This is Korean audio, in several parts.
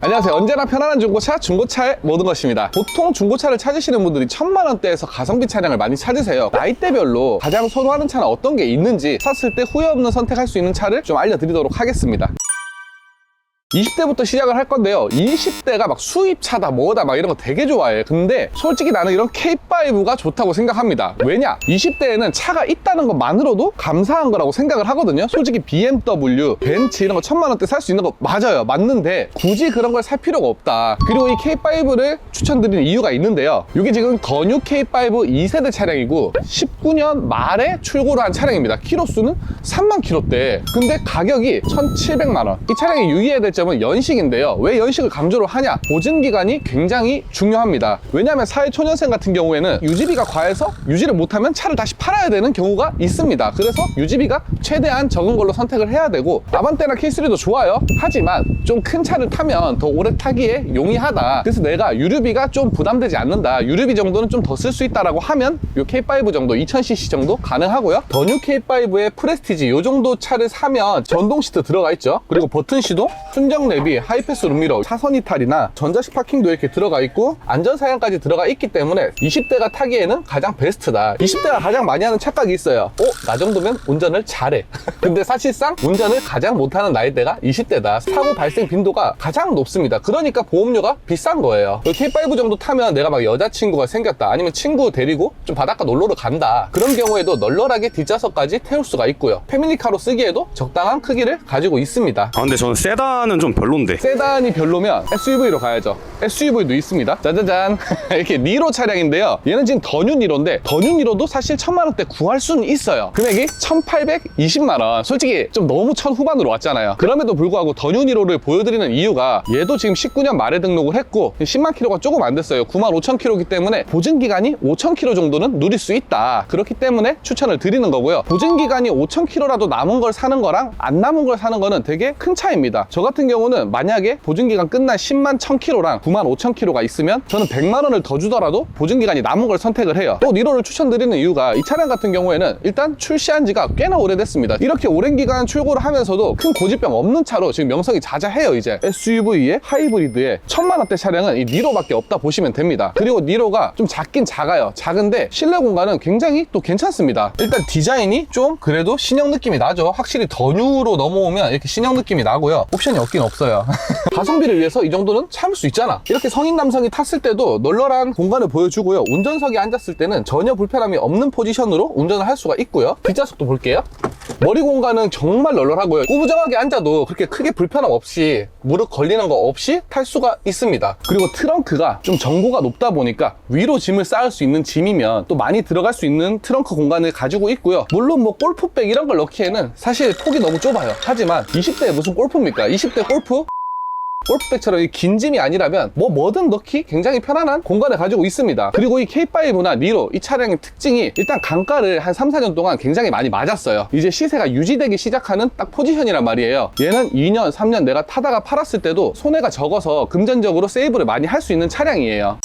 안녕하세요. 언제나 편안한 중고차, 중고차의 모든 것입니다. 보통 중고차를 찾으시는 분들이 1000만원대에서 가성비 차량을 많이 찾으세요. 나이대별로 가장 선호하는 차는 어떤 게 있는지, 샀을 때 후회 없는 선택할 수 있는 차를 좀 알려드리도록 하겠습니다. 20대부터 시작을 할 건데요. 20대가 막 수입차다 뭐다 막 이런 거 되게 좋아해. 근데 솔직히 나는 이런 K5가 좋다고 생각합니다. 왜냐? 20대에는 차가 있다는 것만으로도 감사한 거라고 생각을 하거든요. 솔직히 BMW, 벤츠 이런 거 1000만원대 살 수 있는 거 맞아요. 맞는데 굳이 그런 걸 살 필요가 없다. 그리고 이 K5를 추천드리는 이유가 있는데요. 이게 지금 더 뉴 K5 2세대 차량이고 19년 말에 출고를 한 차량입니다. 키로수는 3만 킬로대. 근데 가격이 1,700만원. 이 차량이 유의해야 될 점은 연식인데요. 왜 연식을 강조를 하냐? 보증기간이 굉장히 중요합니다. 왜냐하면 사회초년생 같은 경우에는 유지비가 과해서 유지를 못하면 차를 다시 팔아야 되는 경우가 있습니다. 그래서 유지비가 최대한 적은 걸로 선택을 해야 되고, 아반떼나 K3도 좋아요. 하지만 좀 큰 차를 타면 더 오래 타기에 용이하다. 그래서 내가 유류비가 좀 부담되지 않는다. 유류비 정도는 좀 더 쓸 수 있다라고 하면 이 K5 정도, 2000cc 정도 가능하고요. 더 뉴 K5의 프레스티지 이 정도 차를 사면 전동 시트 들어가 있죠. 그리고 버튼 시동, 순정 내비, 하이패스 룸미러, 차선 이탈이나 전자식 파킹도 이렇게 들어가 있고 안전사양까지 들어가 있기 때문에 20대가 타기에는 가장 베스트다. 20대가 가장 많이 하는 착각이 있어요. 나 정도면 운전을 잘해. 근데 사실상 운전을 가장 못하는 나이대가 20대다. 사고 발생 빈도가 가장 높습니다. 그러니까 보험료가 비싼 거예요. K5 정도 타면 내가 막 여자친구가 생겼다, 아니면 친구 데리고 좀 바닷가 놀러를 간다, 그런 경우에도 널널하게 뒷좌석까지 태울 수가 있고요. 패밀리카로 쓰기에도 적당한 크기를 가지고 있습니다. 근데 저는 세단은 좀 별론데. 세단이 별로면 SUV로 가야죠. SUV도 있습니다. 짜자잔. 이렇게 니로 차량인데요. 얘는 지금 더 뉴 니로인데, 더 뉴 니로도 사실 1000만원대 구할 수는 있어요. 금액이 1820만원. 솔직히 좀 너무 1000 후반으로 왔잖아요. 그럼에도 불구하고 더 뉴 니로를 보여드리는 이유가, 얘도 지금 19년 말에 등록을 했고 10만 킬로가 조금 안 됐어요. 95,000킬로이기 때문에 보증기간이 5000킬로 정도는 누릴 수 있다. 그렇기 때문에 추천을 드리는 거고요. 보증기간이 5000킬로라도 남은 걸 사는 거랑 안 남은 걸 사는 거는 되게 큰 차이입니다. 저 같은 경우는 만약에 보증기간 끝난 10만 1000킬로랑 95,000킬로가 있으면 저는 100만원을 더 주더라도 보증기간이 남은 걸 선택을 해요. 또 니로를 추천드리는 이유가, 이 차량 같은 경우에는 일단 출시한 지가 꽤나 오래됐습니다. 이렇게 오랜 기간 출고를 하면서도 큰 고집병 없는 차로 지금 명성이 자자해요. 이제 SUV에 하이브리드에 1000만원대 차량은 이 니로밖에 없다 보시면 됩니다. 그리고 니로가 좀 작긴 작아요. 작은데 실내 공간은 굉장히 또 괜찮습니다. 일단 디자인이 좀 그래도 신형 느낌이 나죠. 확실히 더 뉴로 넘어오면 이렇게 신형 느낌이 나고요. 옵션이 없긴 없어요. 가성비를 위해서 이 정도는 참을 수 있잖아. 이렇게 성인 남성이 탔을 때도 널널한 공간을 보여주고요. 운전석에 앉았을 때는 전혀 불편함이 없는 포지션으로 운전을 할 수가 있고요. 뒷좌석도 볼게요. 머리 공간은 정말 널널하고요. 꾸부정하게 앉아도 그렇게 크게 불편함 없이, 무릎 걸리는 거 없이 탈 수가 있습니다. 그리고 트렁크가 좀 정고가 높다 보니까 위로 짐을 쌓을 수 있는 짐이면 또 많이 들어갈 수 있는 트렁크 공간을 가지고 있고요. 물론 뭐 골프백 이런 걸 넣기에는 사실 폭이 너무 좁아요. 하지만 20대에 무슨 골프입니까? 20대 골프백처럼 긴 짐이 아니라면 뭐든 넣기 굉장히 편안한 공간을 가지고 있습니다. 그리고 이 K5나 니로, 이 차량의 특징이 일단 강가를 한 3, 4년 동안 굉장히 많이 맞았어요. 이제 시세가 유지되기 시작하는 딱 포지션이란 말이에요. 얘는 2년, 3년 내가 타다가 팔았을 때도 손해가 적어서 금전적으로 세이브를 많이 할 수 있는 차량이에요.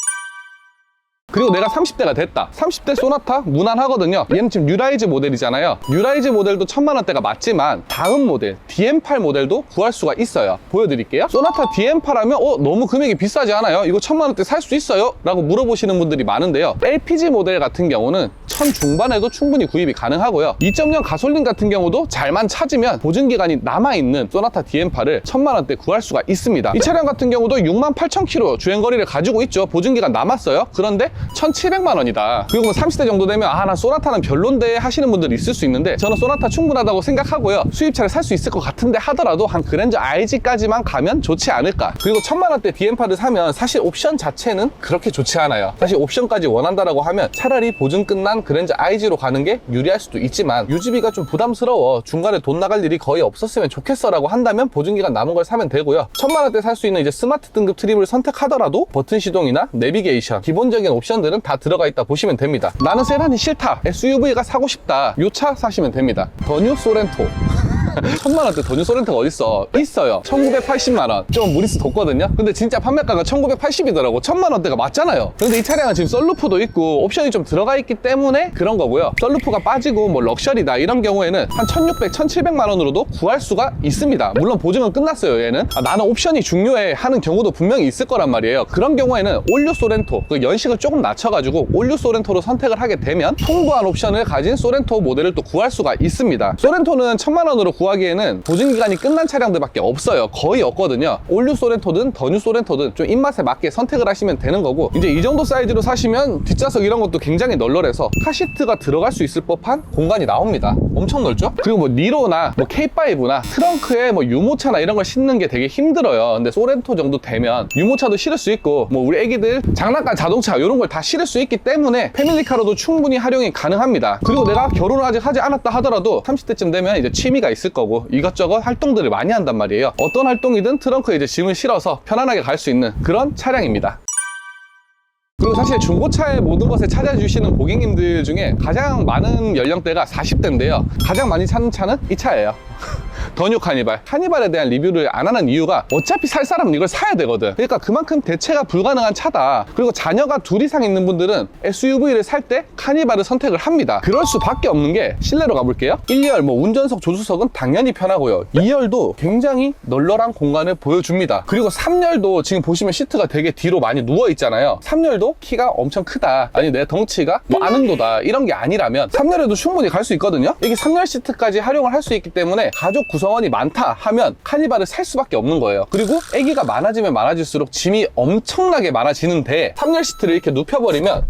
그리고 내가 30대가 됐다. 30대 소나타 무난하거든요. 얘는 지금 뉴라이즈 모델이잖아요. 뉴라이즈 모델도 1000만원대가 맞지만 다음 모델 DM8 모델도 구할 수가 있어요. 보여드릴게요. 소나타 DM8 하면 너무 금액이 비싸지 않아요? 이거 1000만원대 살 수 있어요? 라고 물어보시는 분들이 많은데요. LPG 모델 같은 경우는 1000 중반에도 충분히 구입이 가능하고요. 2.0 가솔린 같은 경우도 잘만 찾으면 보증기간이 남아있는 소나타 DM8을 1000만원대 구할 수가 있습니다. 이 차량 같은 경우도 68,000km 주행거리를 가지고 있죠. 보증기간 남았어요. 그런데 1,700만원이다. 그리고 뭐 30대 정도 되면 난 소나타는 별론데 하시는 분들이 있을 수 있는데, 저는 소나타 충분하다고 생각하고요. 수입차를 살 수 있을 것 같은데 하더라도 한 그랜저 IG까지만 가면 좋지 않을까. 그리고 1000만원대 DM8을 사면 사실 옵션 자체는 그렇게 좋지 않아요. 사실 옵션까지 원한다라고 하면 차라리 보증 끝난 그랜저 IG로 가는 게 유리할 수도 있지만, 유지비가 좀 부담스러워, 중간에 돈 나갈 일이 거의 없었으면 좋겠어 라고 한다면 보증기간 남은 걸 사면 되고요. 1000만원대 살 수 있는 이제 스마트 등급 트림을 선택하더라도 버튼 시동이나 내비게이션, 기본적인 옵션들은 다 들어가 있다 보시면 됩니다. 나는 세단이 싫다, SUV가 사고 싶다, 이 차 사시면 됩니다. 더 뉴 소렌토. 1000만 원대 더뉴 소렌토가 어딨어? 있어요. 1980만 원. 좀 무리수 뒀거든요. 근데 진짜 판매가가 1980이더라고. 1000만 원대가 맞잖아요. 근데 이 차량은 지금 썬루프도 있고 옵션이 좀 들어가 있기 때문에 그런 거고요. 썬루프가 빠지고 뭐 럭셔리다 이런 경우에는 한 1600, 1700만 원으로도 구할 수가 있습니다. 물론 보증은 끝났어요. 얘는 나는 옵션이 중요해 하는 경우도 분명히 있을 거란 말이에요. 그런 경우에는 올류 소렌토, 그 연식을 조금 낮춰가지고 올류 소렌토로 선택을 하게 되면 풍부한 옵션을 가진 소렌토 모델을 또 구할 수가 있습니다. 소렌토는 1000만 원으로 구하기에는 보증기간이 끝난 차량들밖에 없어요. 거의 없거든요. 올류 소렌토든 더뉴 소렌토든 좀 입맛에 맞게 선택을 하시면 되는 거고, 이제 이 정도 사이즈로 사시면 뒷좌석 이런 것도 굉장히 널널해서 카시트가 들어갈 수 있을 법한 공간이 나옵니다. 엄청 넓죠? 그리고 뭐 니로나 뭐 K5나 트렁크에 뭐 유모차나 이런 걸 싣는 게 되게 힘들어요. 근데 소렌토 정도 되면 유모차도 실을 수 있고 뭐 우리 애기들 장난감 자동차 이런 걸 다 실을 수 있기 때문에 패밀리카로도 충분히 활용이 가능합니다. 그리고 내가 결혼을 아직 하지 않았다 하더라도 30대쯤 되면 이제 취미가 있을 거고 이것저것 활동들을 많이 한단 말이에요. 어떤 활동이든 트렁크에 이제 짐을 실어서 편안하게 갈 수 있는 그런 차량입니다. 그리고 사실 중고차의 모든 것을 찾아주시는 고객님들 중에 가장 많은 연령대가 40대인데요. 가장 많이 찾는 차는 이 차예요. 더뉴 카니발. 카니발에 대한 리뷰를 안 하는 이유가 어차피 살 사람은 이걸 사야 되거든. 그러니까 그만큼 대체가 불가능한 차다. 그리고 자녀가 둘 이상 있는 분들은 SUV를 살 때 카니발을 선택을 합니다. 그럴 수밖에 없는 게 실내로 가볼게요. 1열 뭐 운전석, 조수석은 당연히 편하고요. 2열도 굉장히 널널한 공간을 보여줍니다. 그리고 3열도 지금 보시면 시트가 되게 뒤로 많이 누워 있잖아요. 3열도 키가 엄청 크다, 아니 내 덩치가 뭐 아는도다 이런 게 아니라면 3열에도 충분히 갈 수 있거든요. 이게 3열 시트까지 활용을 할 수 있기 때문에 가족 구성원이 많다 하면 카니발을 살 수밖에 없는 거예요. 그리고 애기가 많아지면 많아질수록 짐이 엄청나게 많아지는데 3열 시트를 이렇게 눕혀버리면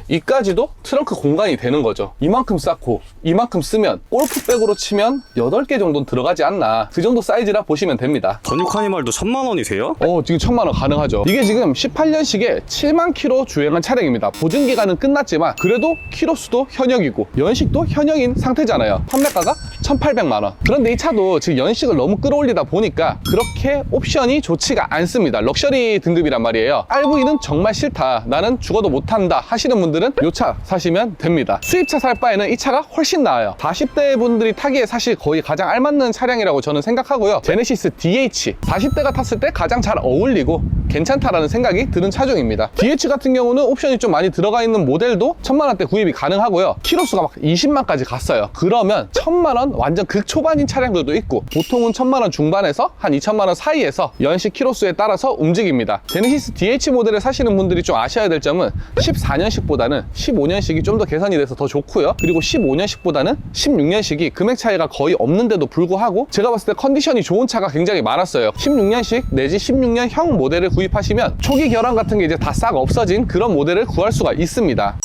이까지도 트렁크 공간이 되는 거죠. 이만큼 쌓고 이만큼 쓰면 골프백으로 치면 8개 정도는 들어가지 않나, 그 정도 사이즈라 보시면 됩니다. 더뉴 카니발도 1000만 원이세요? 지금 1000만 원 가능하죠. 이게 지금 18년식에 7만 킬로 주행한 차량입니다. 보증기간은 끝났지만 그래도 키로수도 현역이고 연식도 현역인 상태잖아요. 판매가가 1800만 원. 그런데 이 차도 지금 연식을 너무 끌어올리다 보니까 그렇게 옵션이 좋지가 않습니다. 럭셔리 등급이란 말이에요. RV는 정말 싫다, 나는 죽어도 못한다 하시는 분들은 이 차 사시면 됩니다. 수입차 살 바에는 이 차가 훨씬 나아요. 40대 분들이 타기에 사실 거의 가장 알맞는 차량이라고 저는 생각하고요. 제네시스 DH 40대가 탔을 때 가장 잘 어울리고 괜찮다라는 생각이 드는 차종입니다. DH 같은 경우는 옵션이 좀 많이 들어가 있는 모델도 1000만 원대 구입이 가능하고요. 키로수가 막 20만까지 갔어요. 그러면 1000만 원 완전 극초반인 차량들도 있고 보통은 1000만 원 중반에서 한 2000만 원 사이에서 연식 키로수에 따라서 움직입니다. 제네시스 DH 모델을 사시는 분들이 좀 아셔야 될 점은 14년식보다는 15년식이 좀 더 개선이 돼서 더 좋고요. 그리고 15년식보다는 16년식이 금액 차이가 거의 없는데도 불구하고 제가 봤을 때 컨디션이 좋은 차가 굉장히 많았어요. 16년식 내지 16년형 모델을 구입하시면 초기 결함 같은 게 이제 다 싹 없어진 그런 모델을 구할 수가 있습니다.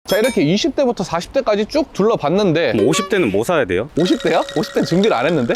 자, 이렇게 20대부터 40대까지 쭉 둘러봤는데 50대는 뭐 사야 돼요? 50대요? 50대는 준비를 안 했는데?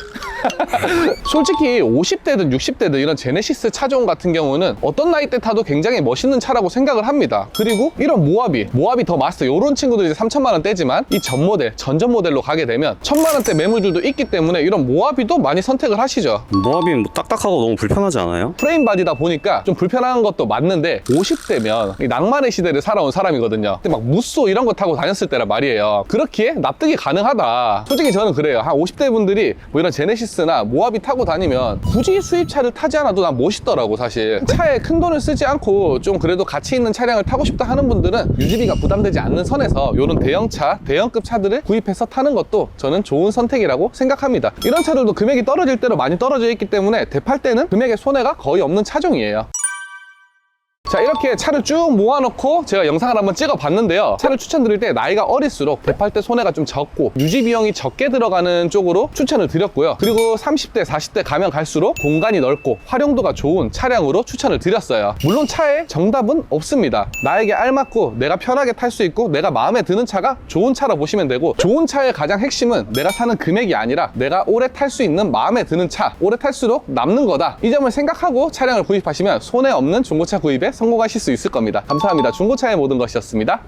솔직히 50대든 60대든 이런 제네시스 차종 같은 경우는 어떤 나이대 타도 굉장히 멋있는 차라고 생각을 합니다. 그리고 이런 모하비 더 마스터 이런 친구들이 이제 3천만 원대지만 이 전 모델, 전전 모델로 가게 되면 1000만 원대 매물들도 있기 때문에 이런 모하비도 많이 선택을 하시죠. 모하비는 뭐 딱딱하고 너무 불편하지 않아요? 프레임 바디다 보니까 좀 불편한 것도 맞는데 50대면 낭만의 시대를 살아온 사람이거든요. 근데 막 무쏘 이런 거 타고 다녔을 때란 말이에요. 그렇기에 납득이 가능하다. 솔직히 저는 그래요. 한 50대 분들이 뭐 이런 제네시스나 모하비 타고 다니면 굳이 수입차를 타지 않아도 난 멋있더라고. 사실 차에 큰 돈을 쓰지 않고 좀 그래도 가치 있는 차량을 타고 싶다 하는 분들은 유지비가 부담되지 않는 선에서 이런 대형차, 대형급 차들을 구입해서 타는 것도 저는 좋은 선택이라고 생각합니다. 이런 차들도 금액이 떨어질 대로 많이 떨어져 있기 때문에 대팔 때는 금액의 손해가 거의 없는 차종이에요. 자, 이렇게 차를 쭉 모아놓고 제가 영상을 한번 찍어봤는데요. 차를 추천드릴 때 나이가 어릴수록 대팔 때 손해가 좀 적고 유지 비용이 적게 들어가는 쪽으로 추천을 드렸고요. 그리고 30대, 40대 가면 갈수록 공간이 넓고 활용도가 좋은 차량으로 추천을 드렸어요. 물론 차에 정답은 없습니다. 나에게 알맞고 내가 편하게 탈 수 있고 내가 마음에 드는 차가 좋은 차라 보시면 되고, 좋은 차의 가장 핵심은 내가 타는 금액이 아니라 내가 오래 탈 수 있는 마음에 드는 차, 오래 탈수록 남는 거다. 이 점을 생각하고 차량을 구입하시면 손해 없는 중고차 구입에 성공하실 수 있을 겁니다. 감사합니다. 중고차의 모든 것이었습니다.